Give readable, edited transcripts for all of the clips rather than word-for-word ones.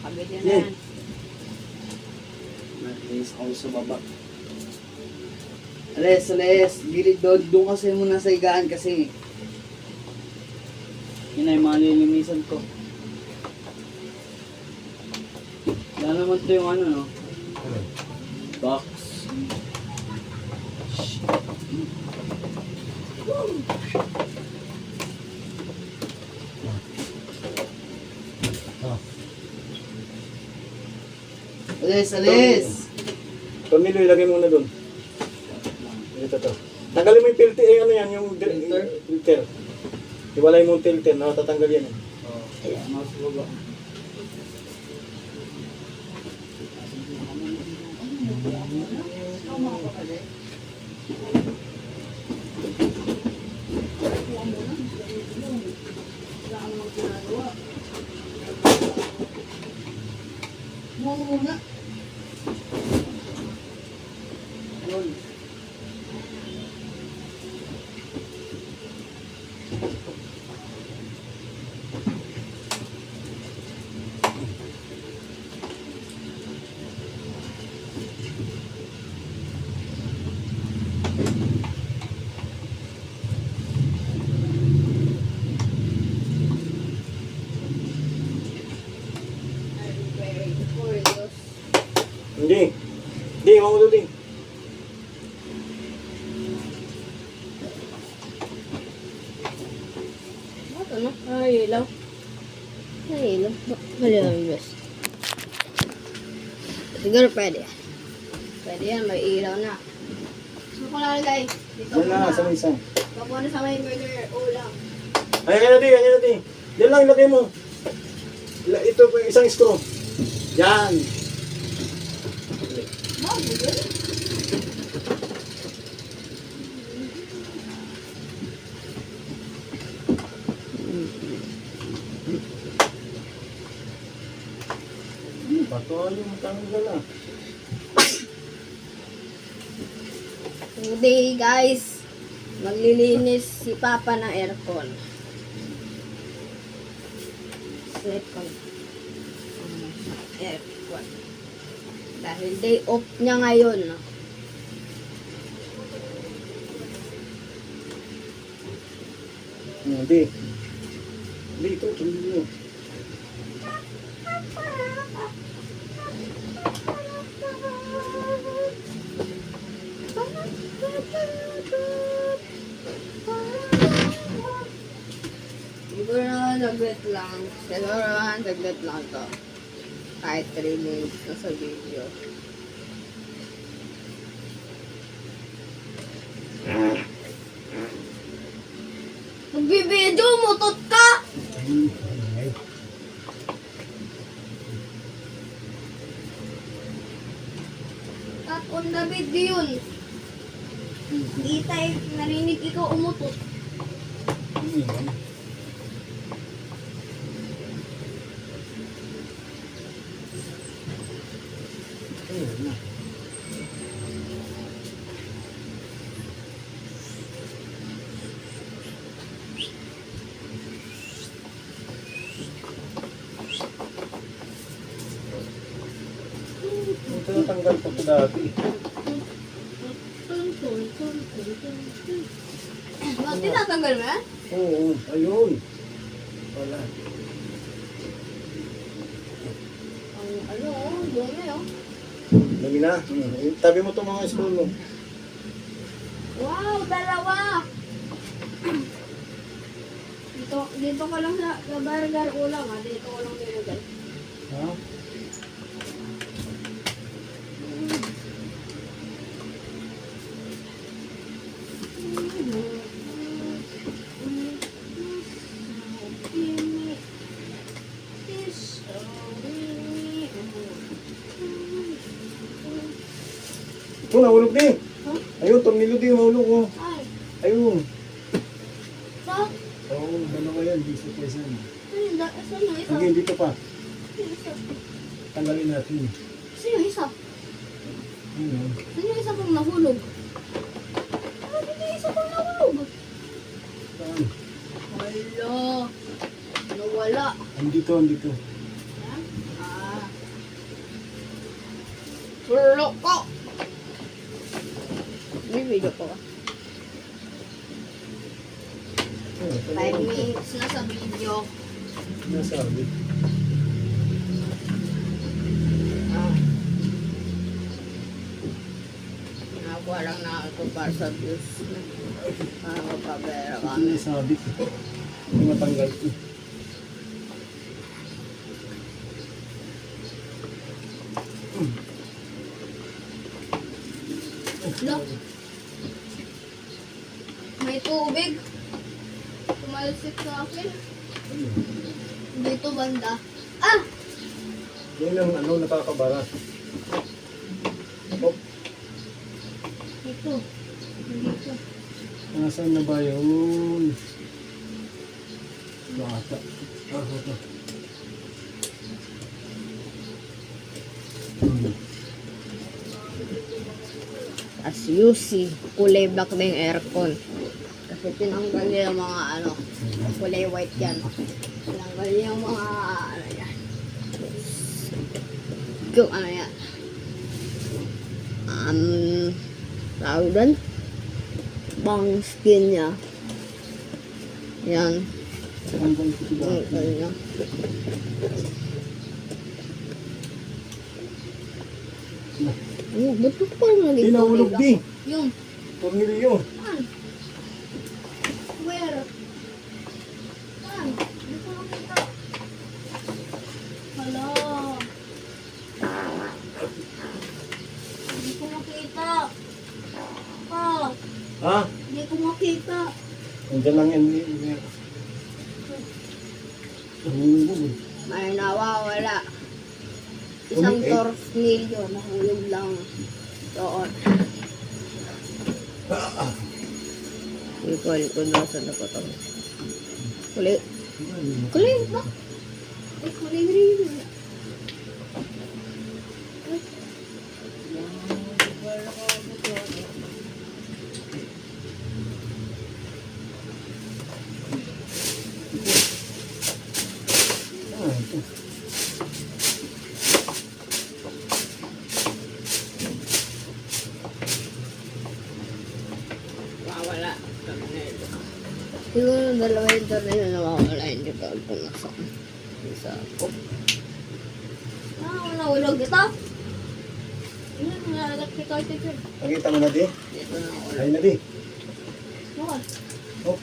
Nakabili na Yeah. yan. Alis ako sa baba. Alis. Gilid doon kasi muna sa higaan kasi. Yun na yung mga lilimisan ko. Wala naman to yung ano, no? Box. Alis. Tornilyo, ilagay mo na doon. Ito to. Tanggalin mo yung filter, ano yan, yung Filter? filter. Iwalay mo yung filter, natatanggal yan. Oh, mas baba. Muna. Yun. Hindi. Hindi, mga ulo din. Ano na? Ay, ilaw. Ay, ilaw. Mali lang yung best. Siguro pwede. Pwede yan, may ilaw na. Gusto ko lalagay. Dito Yan na, sa isa. Kapwa na sa may burger ulam. Ay, ayan na din. Yan lang, ilagay mo. Ito, isang screw. Yan. Oh, burger? Bato yung tanggal ah. Today guys, maglilinis si Papa ng aircon. Aircon. Aircon. Dahil day off niya ngayon. No? Hindi. Hindi, ito, tornilyo. Siguro naman saglit lang. Siguro naman saglit lang to. Kahit 3 minutes na sa video. Magbibideo, mutot ka! Cut on the video yun. Hindi tayo narinig ikaw umutot. Ito natanggal ko ito dati. Bakit tinatanggal mo yan? Oo, ayun. Wala. Ano, dumi oh. Lagi na. Tabi mo itong mga screw mo. Wow, dalawa! Dito ko lang sa burger ulam ha. Dito ko lang nilagay. Ha? Ito, nahulog din. Huh? Ayun, tornilyo din, nahulog ko. Ay, Ayun. sa? Oo, dalawa yan. Di sa pesan. Saan yung isa? Again, dito pa. Isa. Tanggalin natin. Saan yung isa? Ayun. Saan yung isa pang nahulog? Ano dito yung isa pang nahulog? Saan? Wala. Nawala. Andito, andito. Ah. Loko! May video ko. 5 minutes na sa video. Nasabi. Ah. Nakakuha lang na ako para sa views. Para magpapera kami. Nasabi. Hindi matanggal ko. Look. May tubig. Tumalsik sa akin. Dito banda. Ah! Yan ang ano, nakakabara. Oh, Dito. Dito. nasaan na ba yun? Bata. Ito. As you see, kulay black na yung aircon. Kasi tinanggal niya yung mga ano, kulay white yan. Tinanggal niya yung mga ano yan. Yung ano yan. Tawag doon? Bang skin niya. Yan. Hanggang ito ba? Tinanggal niya. Oh, ba't ito parang naging Di nahulog kulay di. black? Yung, Tornilyo. saan? Where? Saan? Hindi ko nakita. Hala. Hindi ko makita. Pa, Ha? hindi ko makita. Nandiyan lang yan. Nahulog. May nawawala. Isang Ulit, eh. tornilyo, nahulog lang doon. Ikaw, kung nasan na po ito. Kulay. Kulay ba? Ay, kulay rin. Wala. Siguro dalawa yung tornilyo na mawawala. Hindi ko alam kung nasaan. Isa. Nahulog ito? Yan, electric article. Nakita mo na di? Dito na wala. Ay na di. Bakit? Oh.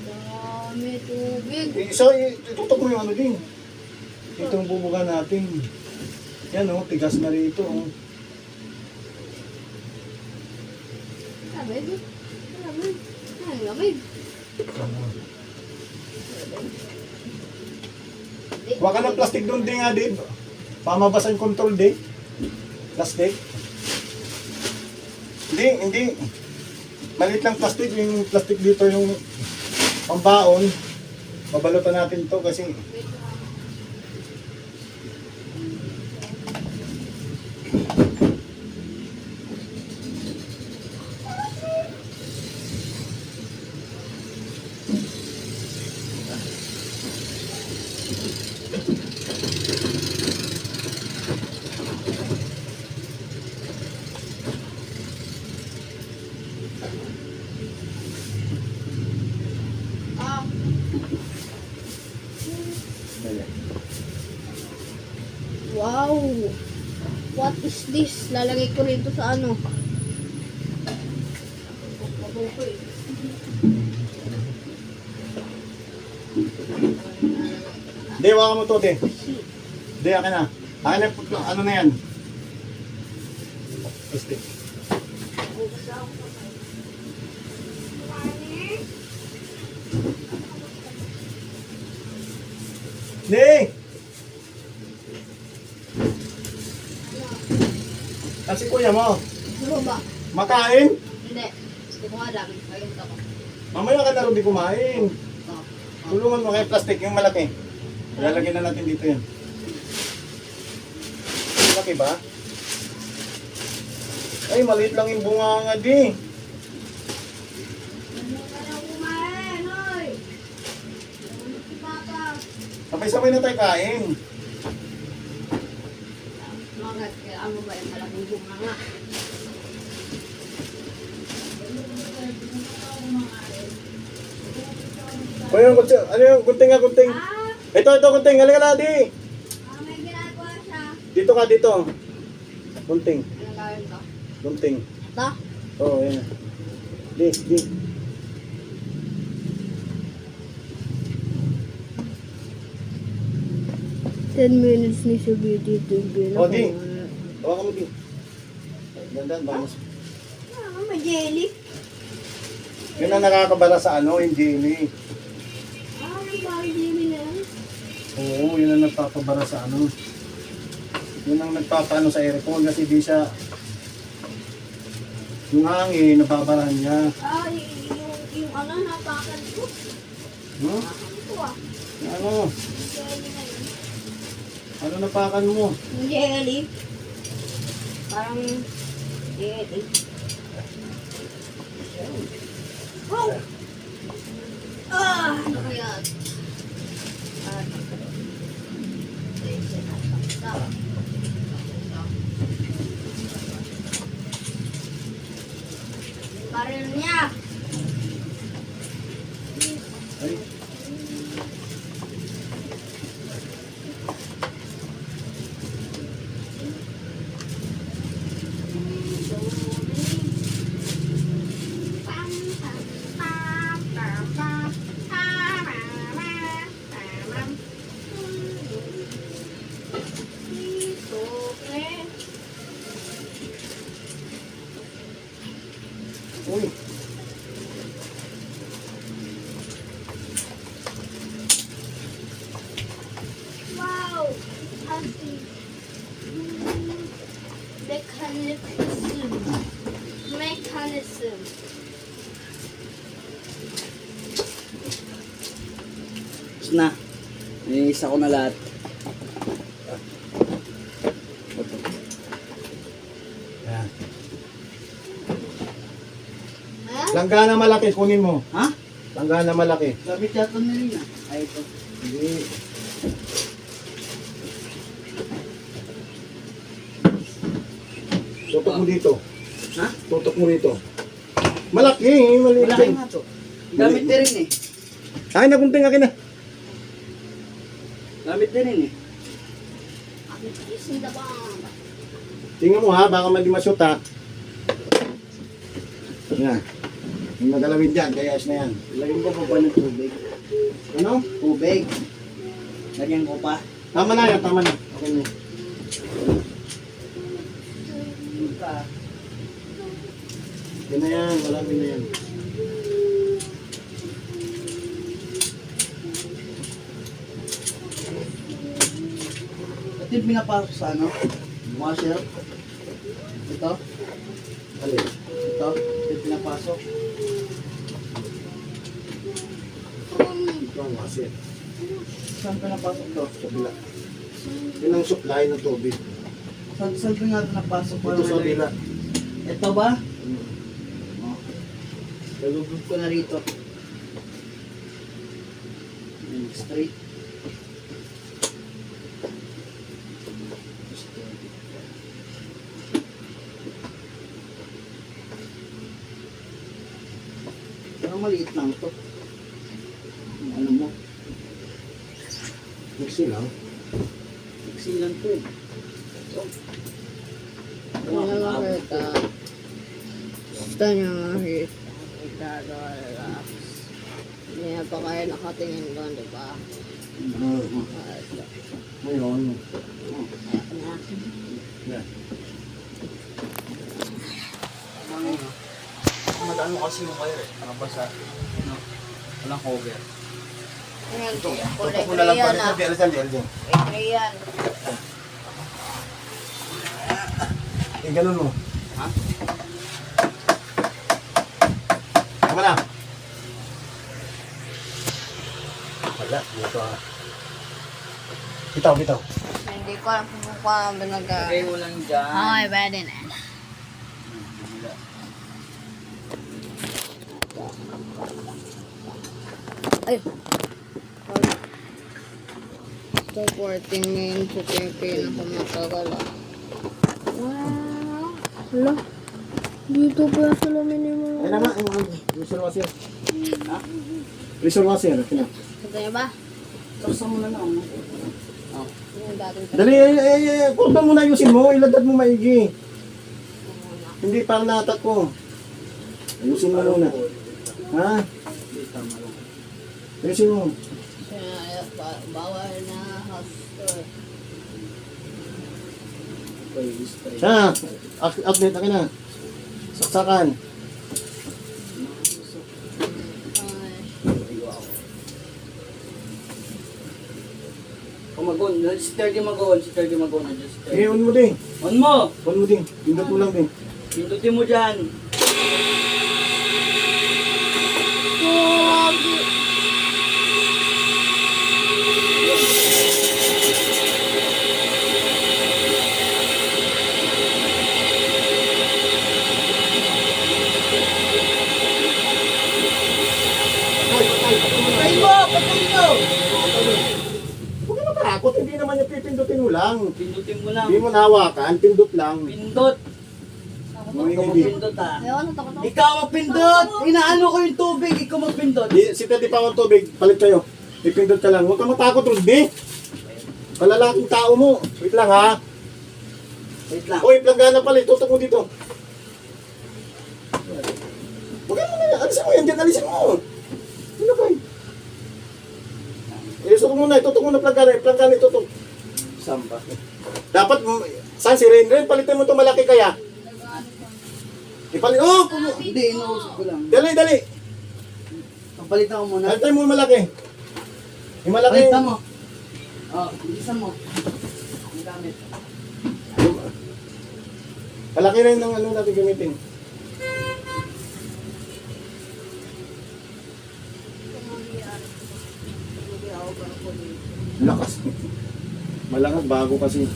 Dami tubig. Isa, itutok mo yung ano din. Ito ang bubuga natin. Yan oh, tigas na rito oh. Lamig. Lamig. Ay, lamig. Huwag ka ng plastic doon din nga di. Pamabasan control di. Plastic. Hindi. Maliit lang plastic. Yung plastic dito yung pambaon. Babalutan natin to kasi Ah. Wow! What is this? Lalagay ko rin to sa ano. Hindi, waka mo to, te. Hindi, akin na. Akin na, ano na yan? Plastic. Hindi! Kasi kuya mo, Ano ba? makain. Hindi. Gusto ko nga dami. Ayun ako. Mamaya ka na rin di kumain. Oh. Tulungan mo kay plastic, yung malaki. Ilalagay na natin dito yan. Malaki ba? Ay, maliit lang yung bunga nga di. Ano ka na kumain, hoy? Ano si Papa? Sabay-sabay na tayo kain. Bakit? Kailangan mo ba yung malaki O yung gunting, ano yung gunting nga, gunting. Ito, gunting. Halika na, di. May ginagawa siya. Dito ka, dito. Gunting, Anong gawin ko? gunting. Ito? Oo, yan. Di. 10 minutes ni sa video to O, di. Hawakan mo, di. Ganda, vamos. May jelly. Yun ang nakakabala sa ano, yung jelly. May bagay jelly na yan. Oo, yun ang nagpapabara sa ano. Yun ang nagpapaano sa aircon kasi di siya yung hangin, nababarahan niya. Yung ano, napakan ko. Hmm? Ito Ano? jelly na yun. Ano napakan mo? Yung jelly. Parang jelly. Oh! Ano kaya? Baril niya. Ay, uy. Wow! Ugly. Mechanism. Tapos na. Nilisa ko na lahat. Ayan. Ha? Langgana malaki, kunin mo. Ha? Langgana malaki. Sabi chat na rin ah. Ay, ito. Hindi. Tutok mo dito. Ha? Tutok mo dito. Malaki, maliit Malaki yan. nga to. Gamit din rin eh. Akin na, gunting akin na. Gamit din rin eh. Isn't the bomb. Tingnan mo ha, baka mali mashoot ha. Yan. Yung nagalawin dyan, kaya ayos na yan. Lagyan ko pa ba ng tubig? Ano? Tubig. Lagyan ko pa. Tama na yan, tama na. Okay na. Yan na yan, marami na yan. Ito yung pinapasok sa ano? Washer. Ito. Alin? Ito. Ito yung pinapasok. Ito ang washer. Saan pinapasok to? Sa bila. Yan ang supply ng tubig. Saan ko nga ito napasok? Ito sa bila. Ito ba? Oh. Lagugod ko na rito. Ayan, straight. Pero maliit lang to. Yung ano mo? Mixi lang. Fixing lang to eh. So, Ano nakita? Gusto niya makita. Relax. Hindi na pa kaya nakatingin doon, di ba? Ngayon. Ayan. Yan. Mag-ano kasi yung wire eh. Nakabasa. No? Walang cover. Ayan, kulay Tutok mo na lang gray pa yan rin ah. sa Bialisan, Bialisan. Kulay gray yan. Eh, ganun mo. Ha? Tama na. Wala, dito ah. Bitaw, bitaw. Hindi ko alam kung paano binaga. Lagay mo lang dyan. Okay, pwede na. Ay. Ito, 14 minutes. Ito yung pinakamatagal ah. Wow. Hala. Dito pa yung salamin yung mga... Ayun na nga, yung silwasir. Ha? Pressure washer, kina. Gusto niyo ba? Taksan mo na lang. Yung dating Dali, cordon mo na ayusin mo, iladad mo maigi. Hindi para natak ko. Ayusin mo muna. Ha? Ayusin mo. Bawal na house tour. Siya, update akin na. Saksakan. Magon, si 30 magon, si 30 magon. On mo din. On mo! On mo din. Pindot mo lang din. Pindutin mo dyan. Patay mo! Patay mo! Huwag ka matakot, hindi naman yung pipindutin mo lang. Pindutin mo lang. Hindi mo nahawakan, pindot lang. Pindot. Mga Ikaw hindi. magpindot ha. Ayoko, natakot ako. Ikaw magpindot! Inaano ko yung tubig, ikaw magpindot. Di, si Teddy pa ang tubig, palit kayo. Pipindot ka lang. Huwag ka matakot, Rudy. Palalaking tao mo. Wait lang ha. Wait lang. Uy, planggana pala, tutok mo dito. Huwag ka muna, alisin mo yan dyan, alisin mo. Ano ba yun? Ilusok mo na, itutok mo na planggana, itutok. Samba. Dapat, saan si Ren? Palitan mo itong malaki kaya. Ipalit, oh! Hindi, inuusap ko lang. Dali, dali. Palitan ko muna. Palitan mo yung malaki. Yung malaki. Palitan mo. Oh, bilisan mo. Ang gamit. Malaki rin ng ano natin gamitin. Lakas. Malakas, bago kasi.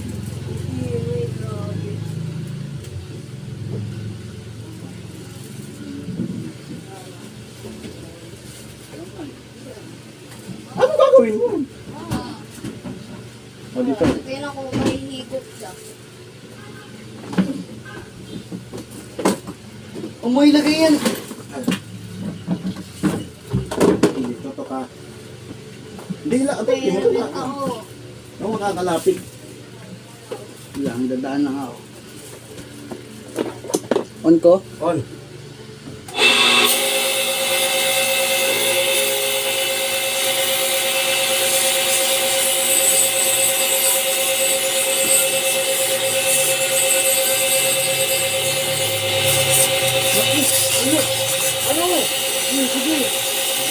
Ano gagawin mo? O dito. Kaya na kung mahihigop siya. Umoy lagay yan. Dito to ka. Hindi lang. Ito, Kaya hindi mo to naman ka. ako. Ano makakalapit? Lang, dadaan lang ako. On ko? On. Ano? Sige.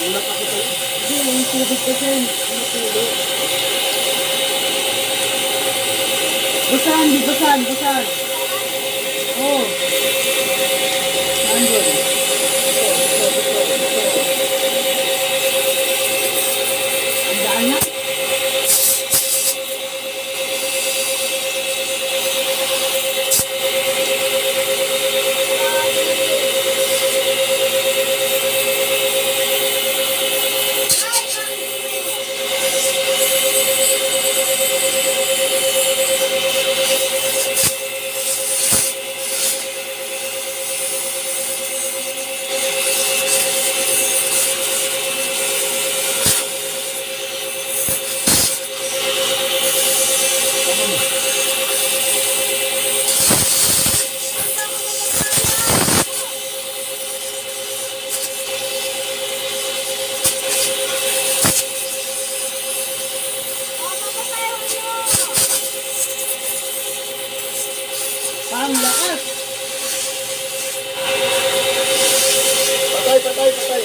Ulap ako tayo. Sige, yung tubig ka dyan. Ano tulo? Basahan, di basahan, basahan. Oh. Saan doon? Ito. Ang daan na. Ang lakas. Patay.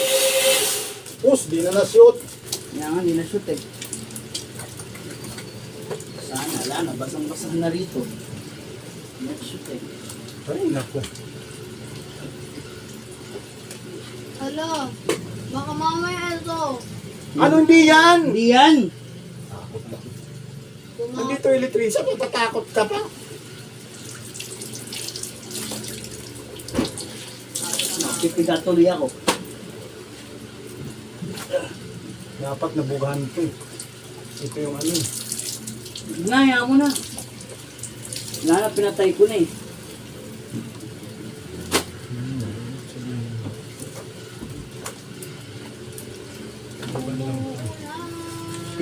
Pus, di na na-shoot. Kaya nga, hindi na shoot eh. Sana, wala na. Basang-basang na rito. Hindi na shoot eh. Ay, naku. Hala, baka mamaya ito. Ano hindi yan? Hindi yan. Nandito yung electrician, matatakot ka pa. Pipiga tuloy ako. Dapat nabugahan ito eh. Ito yung ano. Hinaya mo na. Wala na, pinatay ko na eh.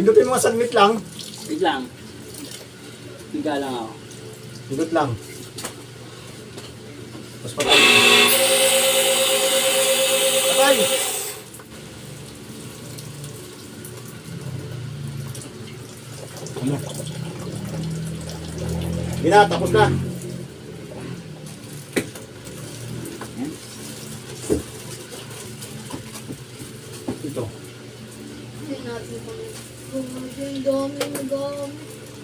Pindutin mo nga saglit lang. Wait lang. Higa lang ako. Pindot lang. Mas patay. Patay! Ano? Gina, tapos na. Ito. Hindi natin kami. Ang dami.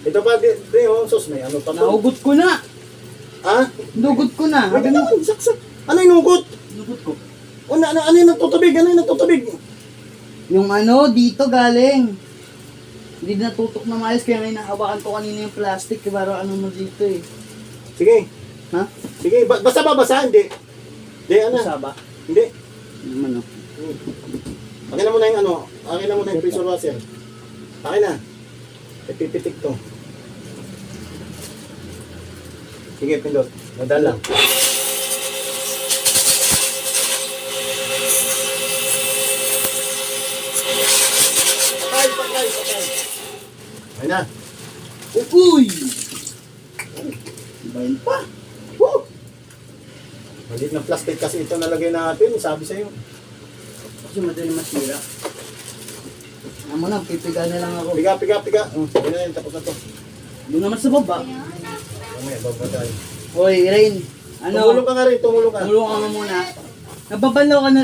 Ito pa, di oh, sos, may ano pa to. Naugot ko na! Ha? Nugot ko na! Wait Sabi mo, naman, saksak. Ano yung nugot? nugot ko. Ano yung nagtutubig? Ano yung nagtutubig? Yung ano, dito galing. Hindi natutok na maayos, kaya ngayon nahawakan ko kanina yung plastic, kaya parang ano mo dito eh. Sige. Ha? Sige, basta babasa, hindi. Hindi, ano? Saba? Hindi. Yung ano? Akin na muna yung ano. Akin na muna yung pressure washer. Akin na. Pipitik to. Sige, pindot. Madal lang. Patay. Ayun na. Uy! Bayan pa! Woo! Maliit na plastic kasi ito nalagay natin. Sabi sa'yo. Kasi madali masira. Amo na, pipiga na lang ako. Piga. Sige na yun, tapos na to. Doon naman sa baba. Mamaya, baba tayo. Hoy, Rain. Ano? Tumulong ka nga rin, tumulong ka. Tulungan ka nga muna. Nababanlaw ka na,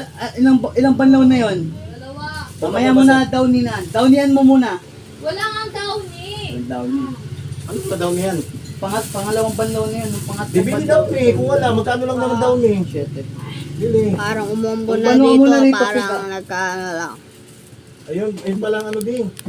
ilang banlaw na yon? Dalawa. Mamaya mo na downinan. Downian mo muna. Wala nga downy. Downy. Ano pa daw niyan? Pangalawang banlaw na yan. Bibili daw eh. Kung wala, magkano lang naman daw eh. Shit. Bili. Parang umombo Kung na paano mo dito. na rito, Parang piga? nagkaano lang. Ayun pa lang ano din.